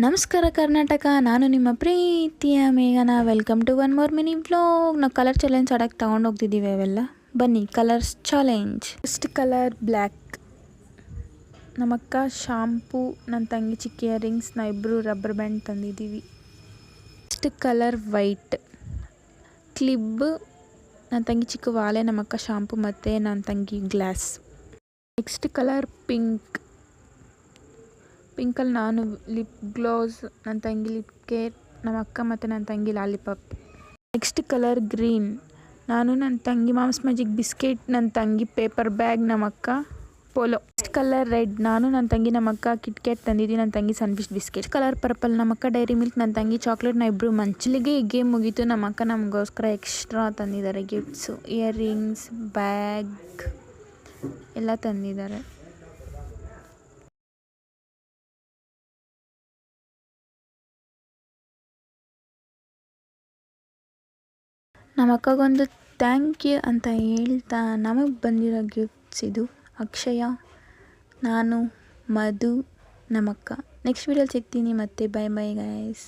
ನಮಸ್ಕಾರ ಕರ್ನಾಟಕ, ನಾನು ನಿಮ್ಮ ಪ್ರೀತಿಯ ಮೇಘನಾ. Welcome to one more mini vlog. ನಾವು ಕಲರ್ ಚಾಲೆಂಜ್ ಆಡೋಕ್ಕೆ ತೊಗೊಂಡೋಗ್ತಿದ್ದೀವಿ. ಅವೆಲ್ಲ ಬನ್ನಿ, colours challenge. First colour black. ನಮ್ಮಕ್ಕ ಶಾಂಪೂ, ನನ್ನ ತಂಗಿ ಚಿಕ್ಕ ಇಯರಿಂಗ್ಸ್, ನಾವು ಇಬ್ಬರು ರಬ್ಬರ್ ಬ್ಯಾಂಡ್ ತಂದಿದ್ದೀವಿ. Next colour white. ಕ್ಲಿಬ್, ನನ್ನ ತಂಗಿ ಚಿಕ್ಕ ವಾಲೆ, ನಮ್ಮಕ್ಕ ಶಾಂಪೂ ಮತ್ತು ನನ್ನ ತಂಗಿ ಗ್ಲಾಸ್. Next colour pink. ಪಿಂಕಲ್ಲಿ ನಾನು ಲಿಪ್ ಗ್ಲೋಸ್, ನನ್ನ ತಂಗಿ ಲಿಪ್ ಕೇರ್, ನಮ್ಮ ಅಕ್ಕ ಮತ್ತು ನನ್ನ ತಂಗಿ ಲಾಲಿಪಾಪ್. Next colour green. ನಾನು ನನ್ನ ತಂಗಿ ಮಾಮ್ಸ್ ಮ್ಯಾಜಿಕ್ ಬಿಸ್ಕೆಟ್, ನನ್ನ ತಂಗಿ ಪೇಪರ್ ಬ್ಯಾಗ್, ನಮ್ಮ ಅಕ್ಕ ಪೋಲೋ. Next colour red. ನಾನು ನನ್ನ ತಂಗಿ ನಮ್ಮ ಅಕ್ಕ ಕಿಟ್ಕ್ಯಾಟ್ ತಂದಿದ್ದೀವಿ, ನನ್ನ ತಂಗಿ ಸನ್ಫಿಶ್ ಬಿಸ್ಕೆಟ್. Colour purple. ನಮ್ಮ ಅಕ್ಕ ಡೈರಿ ಮಿಲ್ಕ್, ನನ್ನ ತಂಗಿ ಚಾಕ್ಲೇಟ್. ನಾವು ಇಬ್ಬರು ಮಂಚಲಿಗೆ ಈ ಗೇಮ್ ಮುಗೀತು. ನಮ್ಮ ಅಕ್ಕ ನಮಗೋಸ್ಕರ ಎಕ್ಸ್ಟ್ರಾ ತಂದಿದ್ದಾರೆ ಗಿಫ್ಟ್ಸು, ಇಯರಿಂಗ್ಸ್, ಬ್ಯಾಗ್ ಎಲ್ಲ ತಂದಿದ್ದಾರೆ. ನಮ್ಮ ಅಕ್ಕಗೊಂದು ಥ್ಯಾಂಕ್ ಯು ಅಂತ ಹೇಳ್ತಾ ನಮಗೆ ಬಂದಿರೋ ಗಿಫ್ಟ್ಸ್ ಇದು. ಅಕ್ಷಯ, ನಾನು, ಮಧು, ನಮ್ಮಕ್ಕ. ನೆಕ್ಸ್ಟ್ ವೀಡಿಯೋಲಿ ಸಿಗ್ತೀನಿ ಮತ್ತೆ. Bye bye guys.